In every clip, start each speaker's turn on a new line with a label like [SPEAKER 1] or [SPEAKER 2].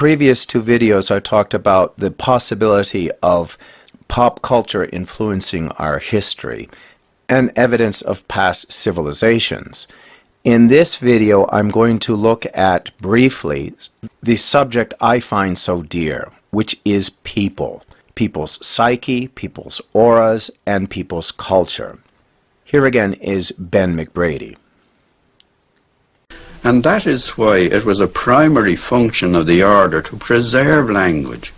[SPEAKER 1] Previous two videos I talked about the possibility of pop culture influencing our history and evidence of past civilizations. In this video, I'm going to look at briefly the subject I find so dear, which is people, people's psyche, people's auras, and people's culture. Here again is Ben McBrady.
[SPEAKER 2] And that is why it was a primary function of the order to preserve language.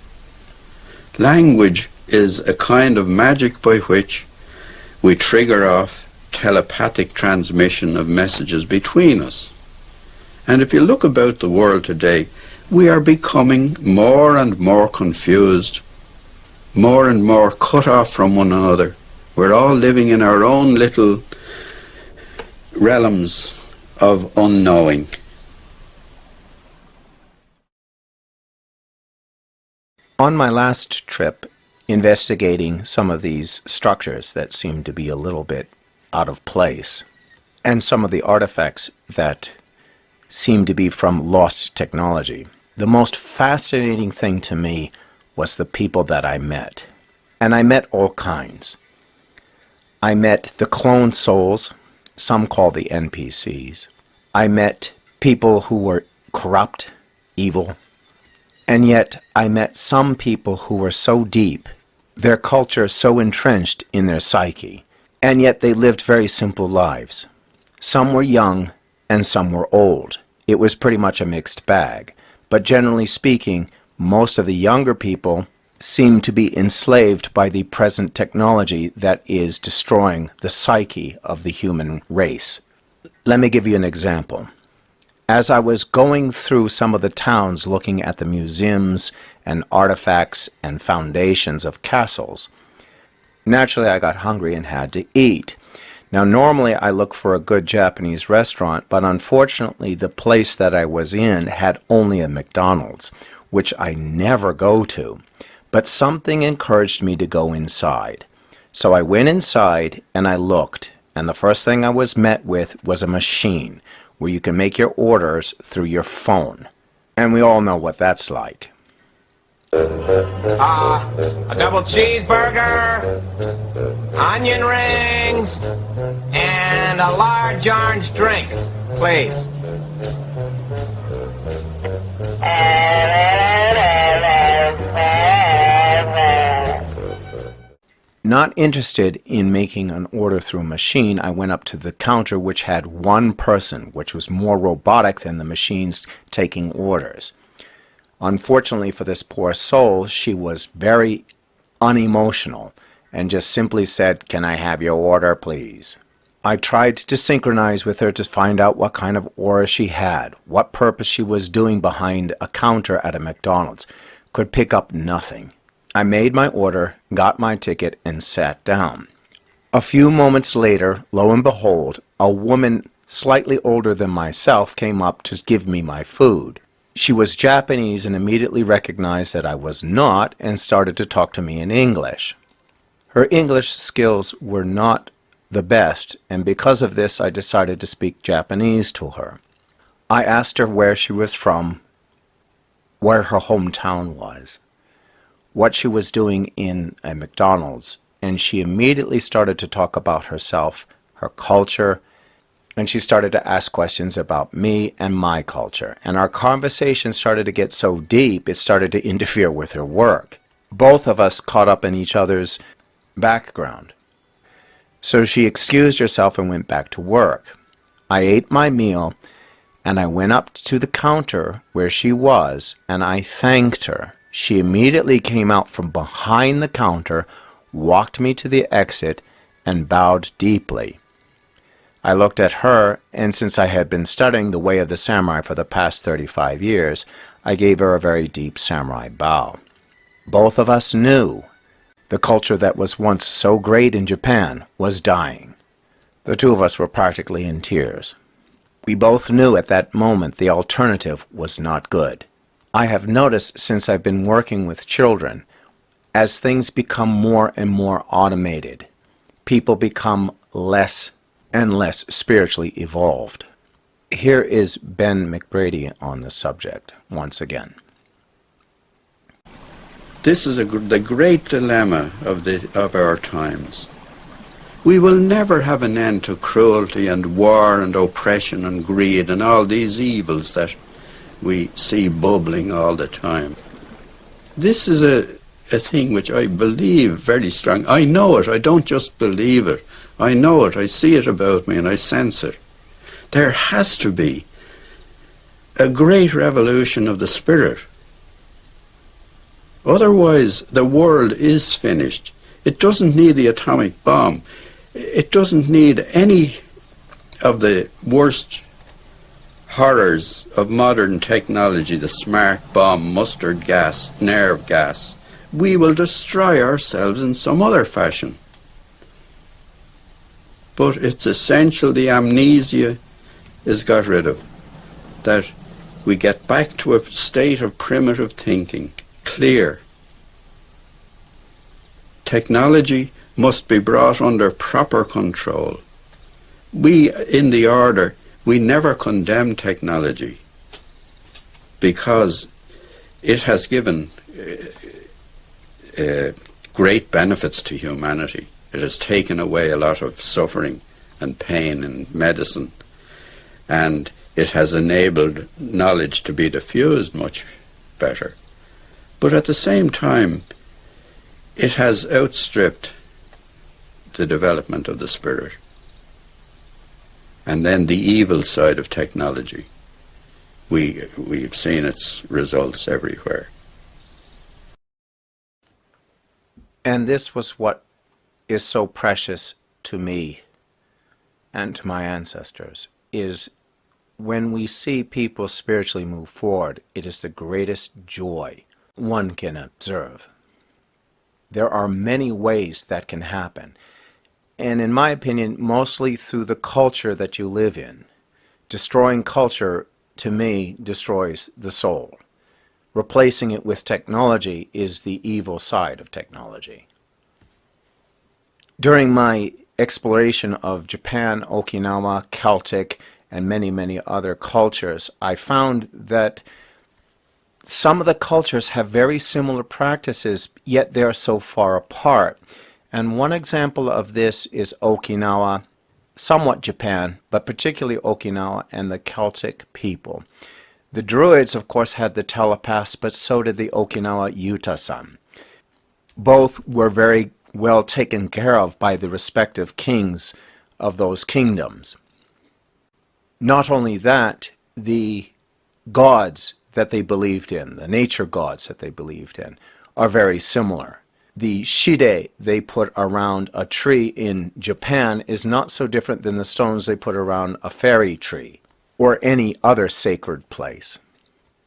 [SPEAKER 2] Language is a kind of magic by which we trigger off telepathic transmission of messages between us. And if you look about the world today, we are becoming more and more confused, more and more cut off from one another. We're all living in our own little realms of unknowing.
[SPEAKER 1] On my last trip, investigating some of these structures that seem to be a little bit out of place, and some of the artifacts that seem to be from lost technology, the most fascinating thing to me was the people that I met. And I met all kinds. I met the clone souls, some call the NPCs. I met people who were corrupt, evil, and yet I met some people who were so deep, their culture so entrenched in their psyche, and yet they lived very simple lives. Some were young and some were old. It was pretty much a mixed bag, but generally speaking, most of the younger people seem to be enslaved by the present technology that is destroying the psyche of the human race. Let me give you an example. As I was going through some of the towns looking at the museums and artifacts and foundations of castles, naturally I got hungry and had to eat. Now normally I look for a good Japanese restaurant, but unfortunately the place that I was in had only a McDonald's, which I never go to. But something encouraged me to go inside. So I went inside and I looked, and the first thing I was met with was a machine where you can make your orders through your phone. And we all know what that's like.
[SPEAKER 3] A double cheeseburger, onion rings, and a large orange drink, please.
[SPEAKER 1] Not interested in making an order through a machine, I went up to the counter which had one person, which was more robotic than the machines taking orders. Unfortunately for this poor soul, she was very unemotional and just simply said, "Can I have your order, please?" I tried to synchronize with her to find out what kind of aura she had, what purpose she was doing behind a counter at a McDonald's. Could pick up nothing. I made my order, got my ticket, and sat down. A few moments later, lo and behold, a woman slightly older than myself came up to give me my food. She was Japanese and immediately recognized that I was not and started to talk to me in English. Her English skills were not the best, and because of this I decided to speak Japanese to her. I asked her where she was from, where her hometown was, what she was doing in a McDonald's, and she immediately started to talk about herself, her culture, and she started to ask questions about me and my culture. And our conversation started to get so deep, it started to interfere with her work. Both of us caught up in each other's background. So she excused herself and went back to work. I ate my meal, and I went up to the counter where she was, and I thanked her. She immediately came out from behind the counter, walked me to the exit, and bowed deeply. I looked at her, and since I had been studying the way of the samurai for the past 35 years, I gave her a very deep samurai bow. Both of us knew the culture that was once so great in Japan was dying. The two of us were practically in tears. We both knew at that moment the alternative was not good. I have noticed since I've been working with children, as things become more and more automated, people become less and less spiritually evolved. Here is Ben McBrady on the subject once again.
[SPEAKER 2] This is the great dilemma of our times. We will never have an end to cruelty and war and oppression and greed and all these evils that we see bubbling all the time. This is a thing which I believe very strong. I know it. I don't just believe it. I know it. I see it about me and I sense it. There has to be a great revolution of the spirit. Otherwise, the world is finished. It doesn't need the atomic bomb. It doesn't need any of the worst horrors of modern technology, the smart bomb, mustard gas, nerve gas. We will destroy ourselves in some other fashion. But it's essential the amnesia is got rid of, that we get back to a state of primitive thinking, clear. Technology must be brought under proper control. We, in the Order, we never condemn technology because it has given great benefits to humanity. It has taken away a lot of suffering and pain in medicine, and it has enabled knowledge to be diffused much better. But at the same time, it has outstripped the development of the spirit. And then the evil side of technology. We've seen its results everywhere.
[SPEAKER 1] And this was what is so precious to me and to my ancestors, is when we see people spiritually move forward, it is the greatest joy one can observe. There are many ways that can happen, and in my opinion, mostly through the culture that you live in. Destroying culture, to me, destroys the soul. Replacing it with technology is the evil side of technology. During my exploration of Japan, Okinawa, Celtic, and many, many other cultures, I found that some of the cultures have very similar practices, yet they're so far apart. And one example of this is Okinawa, somewhat Japan, but particularly Okinawa and the Celtic people. The Druids, of course, had the telepaths, but so did the Okinawa Yuta-san. Both were very well taken care of by the respective kings of those kingdoms. Not only that, the gods that they believed in, the nature gods that they believed in, are very similar. The shide they put around a tree in Japan is not so different than the stones they put around a fairy tree or any other sacred place.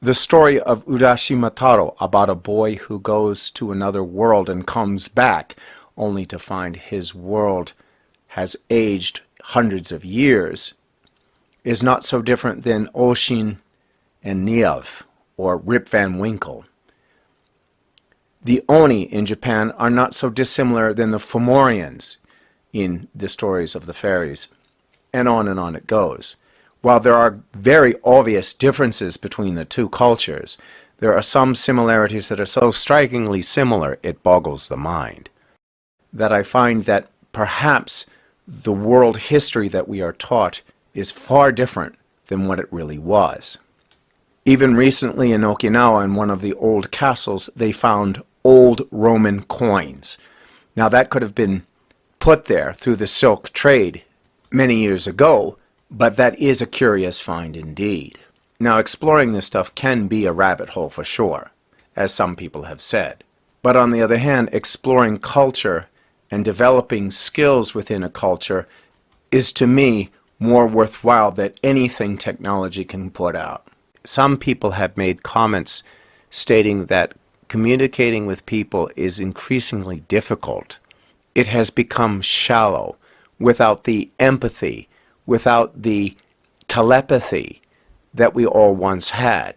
[SPEAKER 1] The story of Urashima Taro, about a boy who goes to another world and comes back only to find his world has aged hundreds of years, is not so different than Oshin and Niamh, or Rip Van Winkle. The Oni in Japan are not so dissimilar than the Fomorians in the stories of the fairies, and on it goes. While there are very obvious differences between the two cultures, there are some similarities that are so strikingly similar it boggles the mind. That I find that perhaps the world history that we are taught is far different than what it really was. Even recently in Okinawa, in one of the old castles, they found old Roman coins. Now that could have been put there through the silk trade many years ago, but that is a curious find indeed. Now exploring this stuff can be a rabbit hole for sure, as some people have said. But on the other hand, exploring culture and developing skills within a culture is to me more worthwhile than anything technology can put out. Some people have made comments stating that communicating with people is increasingly difficult. It has become shallow, without the empathy, without the telepathy that we all once had.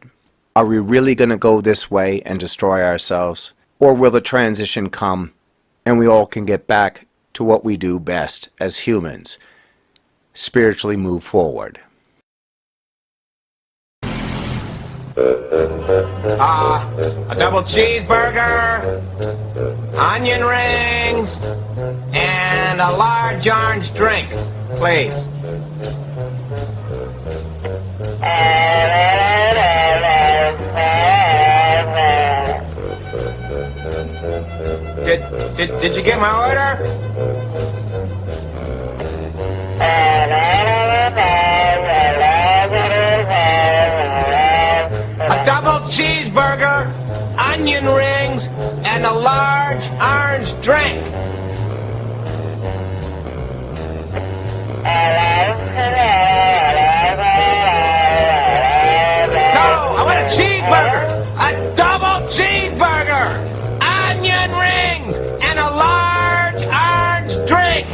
[SPEAKER 1] Are we really going to go this way and destroy ourselves? Or will the transition come and we all can get back to what we do best as humans, spiritually move forward?
[SPEAKER 3] A double cheeseburger, onion rings, and a large orange drink, please. Did you get my order? A double cheeseburger, onion rings, and a large orange drink. No, I want a cheeseburger, a double cheeseburger, onion rings, and a large orange drink.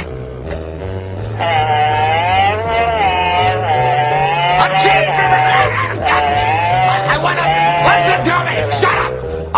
[SPEAKER 3] A cheeseburger. I want to listen to me. Shut up. A